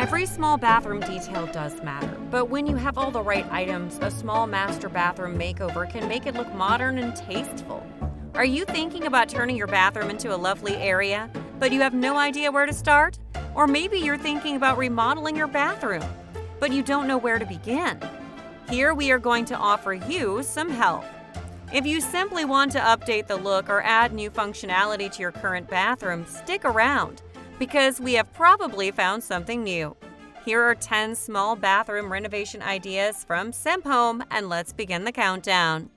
Every small bathroom detail does matter, but when you have all the right items, a small master bathroom makeover can make it look modern and tasteful. Are you thinking about turning your bathroom into a lovely area, but you have no idea where to start? Or maybe you're thinking about remodeling your bathroom, but you don't know where to begin. Here we are going to offer you some help. If you simply want to update the look or add new functionality to your current bathroom, stick around, because we have probably found something new. Here are 10 small bathroom renovation ideas from Simp Home, and let's begin the countdown.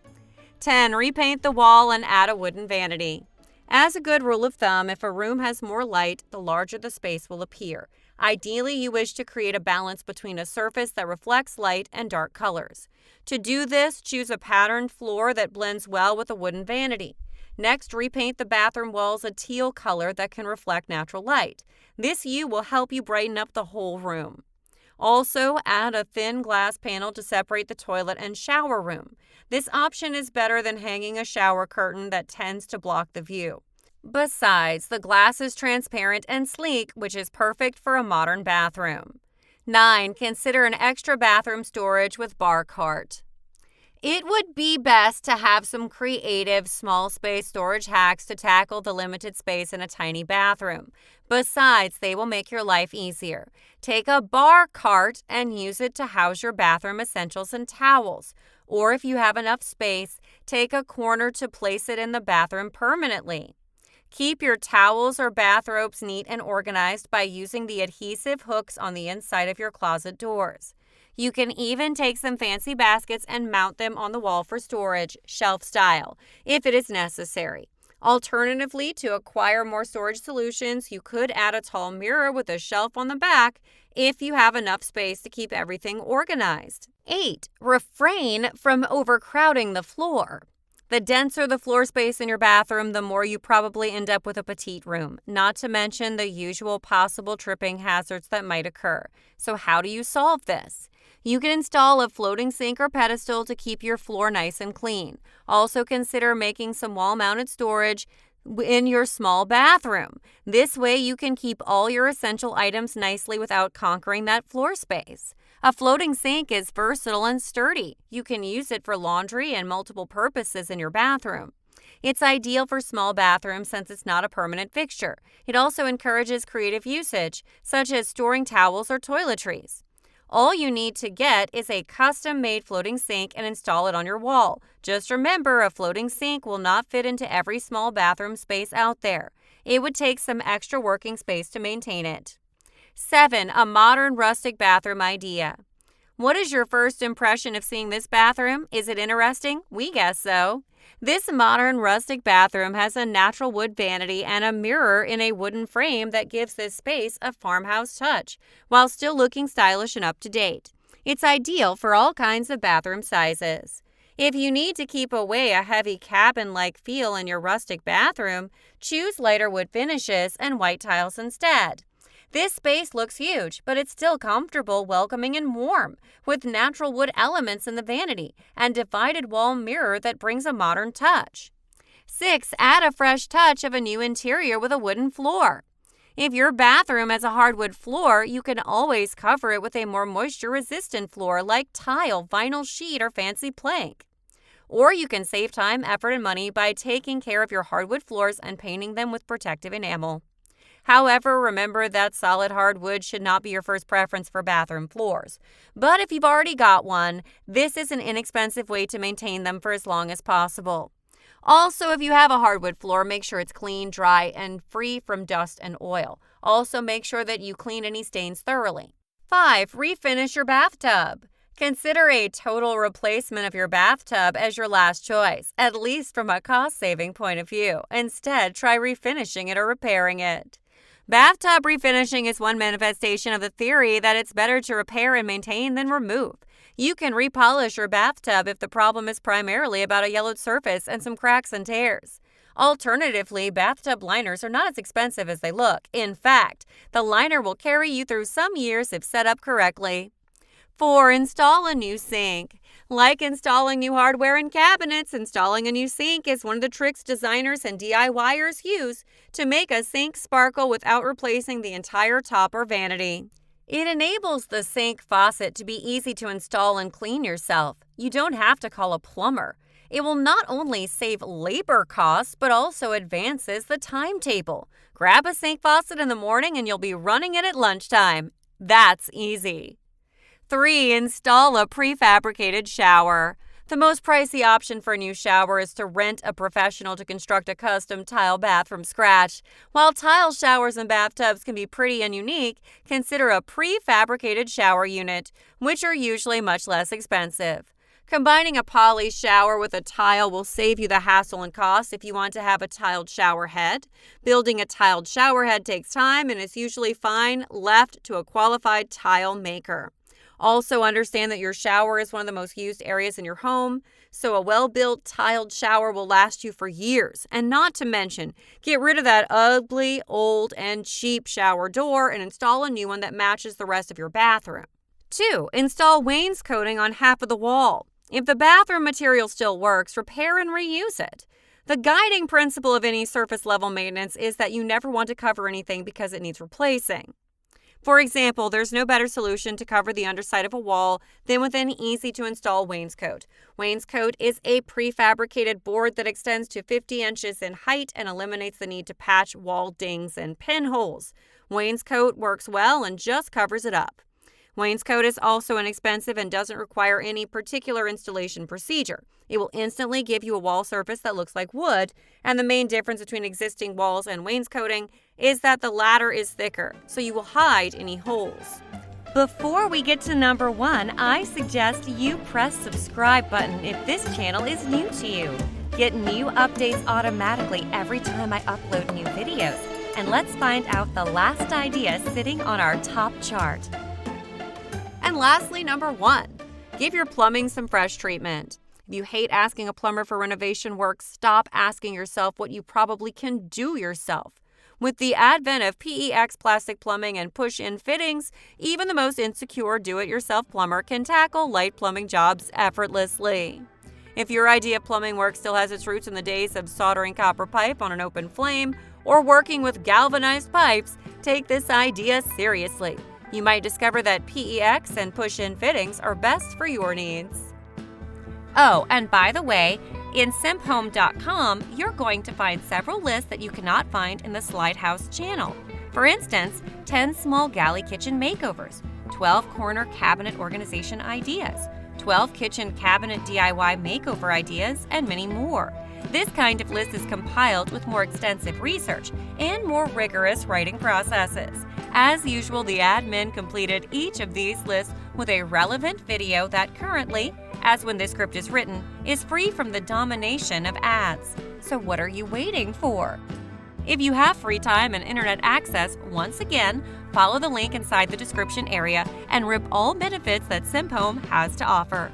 10. Repaint the wall and add a wooden vanity. As a good rule of thumb, if a room has more light, the larger the space will appear. Ideally, you wish to create a balance between a surface that reflects light and dark colors. To do this, choose a patterned floor that blends well with a wooden vanity. Next, repaint the bathroom walls a teal color that can reflect natural light. This hue will help you brighten up the whole room. Also, add a thin glass panel to separate the toilet and shower room. This option is better than hanging a shower curtain that tends to block the view. Besides, the glass is transparent and sleek, which is perfect for a modern bathroom. 9. Consider an extra bathroom storage with bar cart. It would be best to have some creative small space storage hacks to tackle the limited space in a tiny bathroom. Besides, they will make your life easier. Take a bar cart and use it to house your bathroom essentials and towels. Or if you have enough space, take a corner to place it in the bathroom permanently. Keep your towels or bathrobes neat and organized by using the adhesive hooks on the inside of your closet doors. You can even take some fancy baskets and mount them on the wall for storage, shelf style, if it is necessary. Alternatively, to acquire more storage solutions, you could add a tall mirror with a shelf on the back if you have enough space to keep everything organized. 8. Refrain from overcrowding the floor. The denser the floor space in your bathroom, the more you probably end up with a petite room, not to mention the usual possible tripping hazards that might occur. So how do you solve this? You can install a floating sink or pedestal to keep your floor nice and clean. Also consider making some wall-mounted storage in your small bathroom. This way you can keep all your essential items nicely without conquering that floor space. A floating sink is versatile and sturdy. You can use it for laundry and multiple purposes in your bathroom. It's ideal for small bathrooms since it's not a permanent fixture. It also encourages creative usage, such as storing towels or toiletries. All you need to get is a custom-made floating sink and install it on your wall. Just remember, a floating sink will not fit into every small bathroom space out there. It would take some extra working space to maintain it. 7. A modern rustic bathroom idea. What is your first impression of seeing this bathroom? Is it interesting? We guess so. This modern rustic bathroom has a natural wood vanity and a mirror in a wooden frame that gives this space a farmhouse touch, while still looking stylish and up to date. It's ideal for all kinds of bathroom sizes. If you need to keep away a heavy cabin-like feel in your rustic bathroom, choose lighter wood finishes and white tiles instead. This space looks huge, but it's still comfortable, welcoming, and warm, with natural wood elements in the vanity and divided wall mirror that brings a modern touch. 6. Add a fresh touch of a new interior with a wooden floor. If your bathroom has a hardwood floor, you can always cover it with a more moisture-resistant floor like tile, vinyl sheet, or fancy plank. Or you can save time, effort, and money by taking care of your hardwood floors and painting them with protective enamel. However, remember that solid hardwood should not be your first preference for bathroom floors. But if you've already got one, this is an inexpensive way to maintain them for as long as possible. Also, if you have a hardwood floor, make sure it's clean, dry, and free from dust and oil. Also, make sure that you clean any stains thoroughly. 5. Refinish your bathtub. Consider a total replacement of your bathtub as your last choice, at least from a cost-saving point of view. Instead, try refinishing it or repairing it. Bathtub refinishing is one manifestation of the theory that it's better to repair and maintain than remove. You can repolish your bathtub if the problem is primarily about a yellowed surface and some cracks and tears. Alternatively, bathtub liners are not as expensive as they look. In fact, the liner will carry you through some years if set up correctly. 4. Install a new sink. Like installing new hardware and cabinets, installing a new sink is one of the tricks designers and DIYers use to make a sink sparkle without replacing the entire top or vanity. It enables the sink faucet to be easy to install and clean yourself. You don't have to call a plumber. It will not only save labor costs, but also advances the timetable. Grab a sink faucet in the morning and you'll be running it at lunchtime. That's easy. 3. Install a prefabricated shower. The most pricey option for a new shower is to rent a professional to construct a custom tile bath from scratch. While tile showers and bathtubs can be pretty and unique, consider a prefabricated shower unit, which are usually much less expensive. Combining a poly shower with a tile will save you the hassle and cost if you want to have a tiled shower head. Building a tiled shower head takes time and is usually fine left to a qualified tile maker. Also understand that your shower is one of the most used areas in your home, so a well-built tiled shower will last you for years. And not to mention, get rid of that ugly, old, and cheap shower door and install a new one that matches the rest of your bathroom. 2. Install wainscoting on half of the wall. If the bathroom material still works, repair and reuse it. The guiding principle of any surface-level maintenance is that you never want to cover anything because it needs replacing. For example, there's no better solution to cover the underside of a wall than with an easy-to-install wainscot. Wainscot is a prefabricated board that extends to 50 inches in height and eliminates the need to patch wall dings and pinholes. Wainscot works well and just covers it up. Wainscot is also inexpensive and doesn't require any particular installation procedure. It will instantly give you a wall surface that looks like wood, and the main difference between existing walls and wainscoting is that the latter is thicker, so you will hide any holes. Before we get to number 1, I suggest you press subscribe button if this channel is new to you. Get new updates automatically every time I upload new videos. And let's find out the last idea sitting on our top chart. And lastly, number 1, give your plumbing some fresh treatment. If you hate asking a plumber for renovation work, stop asking yourself what you probably can do yourself. With the advent of PEX plastic plumbing and push-in fittings, even the most insecure do-it-yourself plumber can tackle light plumbing jobs effortlessly. If your idea of plumbing work still has its roots in the days of soldering copper pipe on an open flame or working with galvanized pipes, take this idea seriously. You might discover that PEX and push-in fittings are best for your needs. Oh, and by the way, in simphome.com, you're going to find several lists that you cannot find in the Slide House channel. For instance, 10 small galley kitchen makeovers, 12 corner cabinet organization ideas, 12 kitchen cabinet DIY makeover ideas, and many more. This kind of list is compiled with more extensive research and more rigorous writing processes. As usual, the admin completed each of these lists with a relevant video that currently, as when this script is written, is free from the domination of ads. So what are you waiting for? If you have free time and internet access, once again, follow the link inside the description area and rip all benefits that SimpHome has to offer.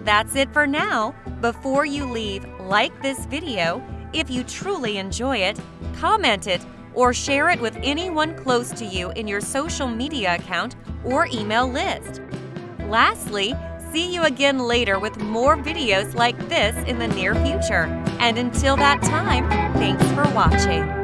That's it for now. Before you leave, like this video. If you truly enjoy it, comment it, or share it with anyone close to you in your social media account or email list. Lastly, see you again later with more videos like this in the near future. And until that time, thanks for watching.